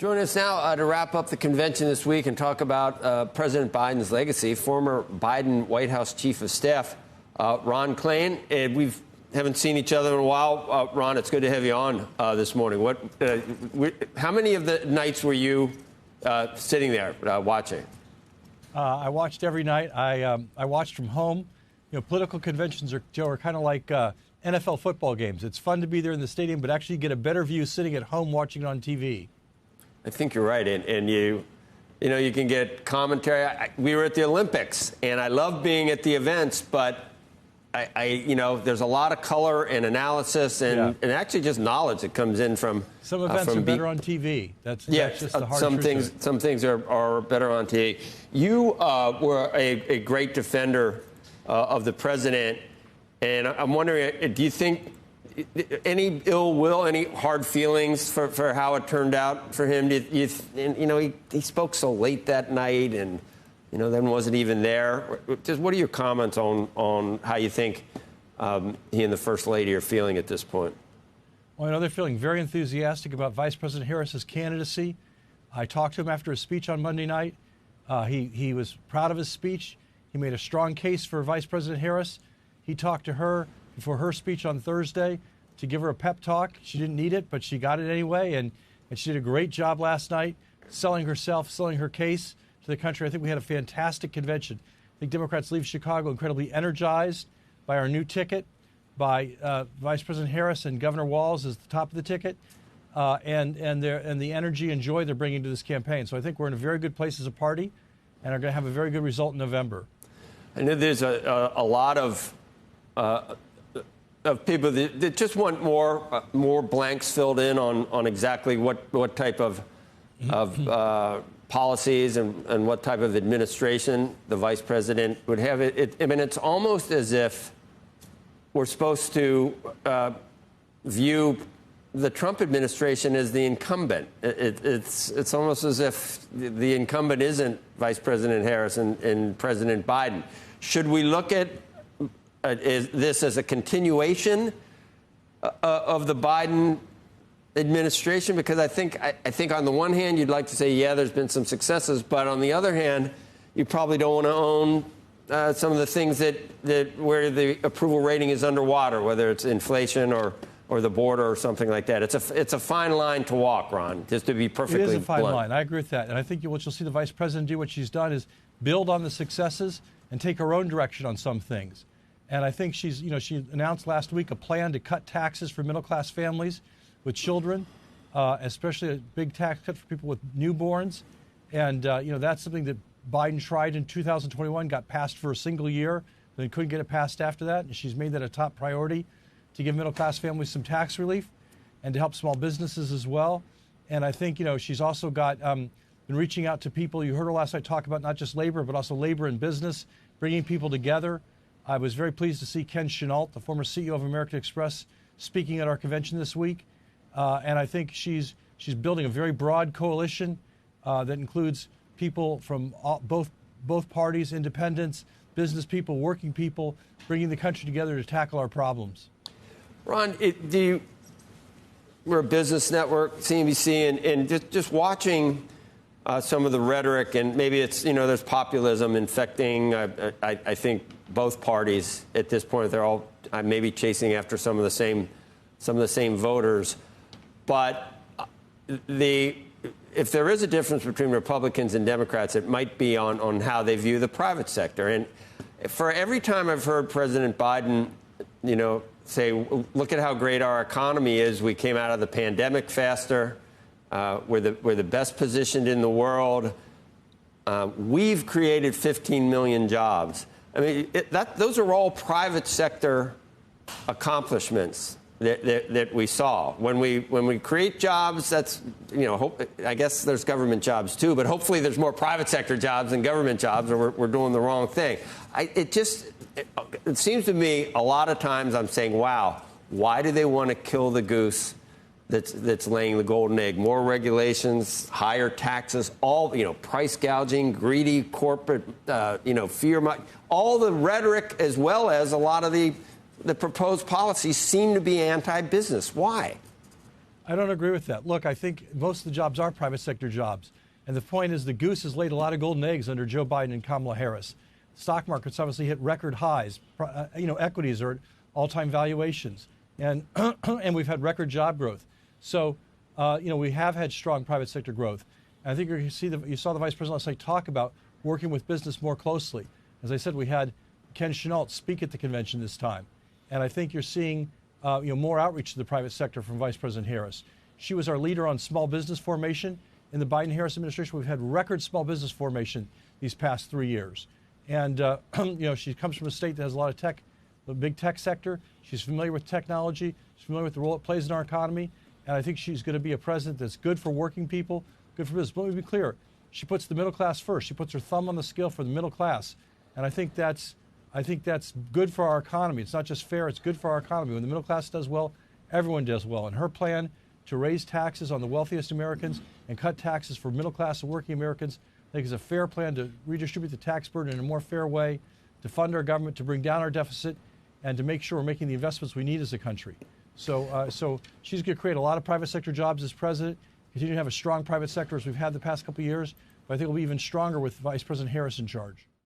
Join us now to wrap up the convention this week and talk about President Biden's legacy. Former Biden White House Chief of Staff, Ron Klain. We haven't seen each other in a while. Ron, it's good to have you on this morning. How many of the nights were you sitting there watching? I watched every night. I watched from home. You know, political conventions are kind of like NFL football games. It's fun to be there in the stadium, but actually get a better view sitting at home watching it on TV. I think you're right, and you can get commentary. We were at the Olympics, and I love being at the events, but there's a lot of color and analysis and actually just knowledge that comes in from. Some events are better on TV. That's just the hard truth. Some things are better on TV. You were a great defender of the president, and I'm wondering, do you think any ill will, any hard feelings for how it turned out for him? He spoke so late that night, and then wasn't even there. Just what are your comments on how you think he and the First Lady are feeling at this point? Well, I know they're feeling very enthusiastic about Vice President Harris's candidacy. I talked to him after his speech on Monday night. He was proud of his speech. He made a strong case for Vice President Harris. He talked to her before her speech on Thursday to give her a pep talk. She didn't need it, but she got it anyway, and she did a great job last night selling herself, selling her case to the country. I think we had a fantastic convention. I think Democrats leave Chicago incredibly energized by our new ticket, by Vice President Harris and Governor Walz as the top of the ticket, and the energy and joy they're bringing to this campaign. So I think we're in a very good place as a party, and are going to have a very good result in November. I know there's a lot of people that just want more blanks filled in on exactly what type of policies and what type of administration the vice president would have. I mean, it's almost as if we're supposed to view the Trump administration as the incumbent. It's almost as if the incumbent isn't Vice President Harris and President Biden. Should we look at this as a continuation of the Biden administration? Because I think on the one hand, you'd like to say, yeah, there's been some successes, but on the other hand, you probably don't want to own some of the things that where the approval rating is underwater, whether it's inflation or the border or something like that. It's a fine line to walk, Ron, just to be perfectly blunt. It is a fine line. I agree with that. And I think what you'll see the vice president do, what she's done, is build on the successes and take her own direction on some things. And I think she announced last week a plan to cut taxes for middle-class families with children, especially a big tax cut for people with newborns. And, that's something that Biden tried in 2021, got passed for a single year, then couldn't get it passed after that. And she's made that a top priority to give middle-class families some tax relief and to help small businesses as well. And I think, she's also got been reaching out to people. You heard her last night talk about not just labor, but also labor and business, bringing people together. I was very pleased to see Ken Chenault, the former CEO of American Express, speaking at our convention this week. And I think she's building a very broad coalition that includes people from both parties, independents, business people, working people, bringing the country together to tackle our problems. Ron, we're a business network, CNBC, and just watching some of the rhetoric, and maybe it's, there's populism infecting, I think, both parties at this point. They're all maybe chasing after some of the same voters. But if there is a difference between Republicans and Democrats, it might be on how they view the private sector. And for every time I've heard President Biden, say, look at how great our economy is. We came out of the pandemic faster. We're the best positioned in the world. We've created 15 million jobs. I mean, those are all private sector accomplishments that we saw. When we create jobs, that's, I guess there's government jobs too, but hopefully there's more private sector jobs than government jobs, or we're doing the wrong thing. It seems to me a lot of times I'm saying, wow, why do they want to kill the goose that's laying the golden egg? More regulations, higher taxes, all, price gouging, greedy corporate, fear, all the rhetoric, as well as a lot of the proposed policies seem to be anti-business. Why? I don't agree with that. Look, I think most of the jobs are private sector jobs. And the point is the goose has laid a lot of golden eggs under Joe Biden and Kamala Harris. Stock markets obviously hit record highs. Equities are at all-time valuations. And, and we've had record job growth. So, we have had strong private sector growth. And I think you saw the Vice President last night talk about working with business more closely. As I said, we had Ken Chenault speak at the convention this time. And I think you're seeing more outreach to the private sector from Vice President Harris. She was our leader on small business formation. In the Biden-Harris administration, we've had record small business formation these past 3 years. And, she comes from a state that has a lot of tech, the big tech sector. She's familiar with technology. She's familiar with the role it plays in our economy. And I think she's going to be a president that's good for working people, good for business. But let me be clear. She puts the middle class first. She puts her thumb on the scale for the middle class. And I think that's good for our economy. It's not just fair, it's good for our economy. When the middle class does well, everyone does well. And her plan to raise taxes on the wealthiest Americans and cut taxes for middle class and working Americans, I think is a fair plan to redistribute the tax burden in a more fair way, to fund our government, to bring down our deficit, and to make sure we're making the investments we need as a country. So she's going to create a lot of private sector jobs as president, continue to have a strong private sector as we've had the past couple of years, but I think it'll be even stronger with Vice President Harris in charge.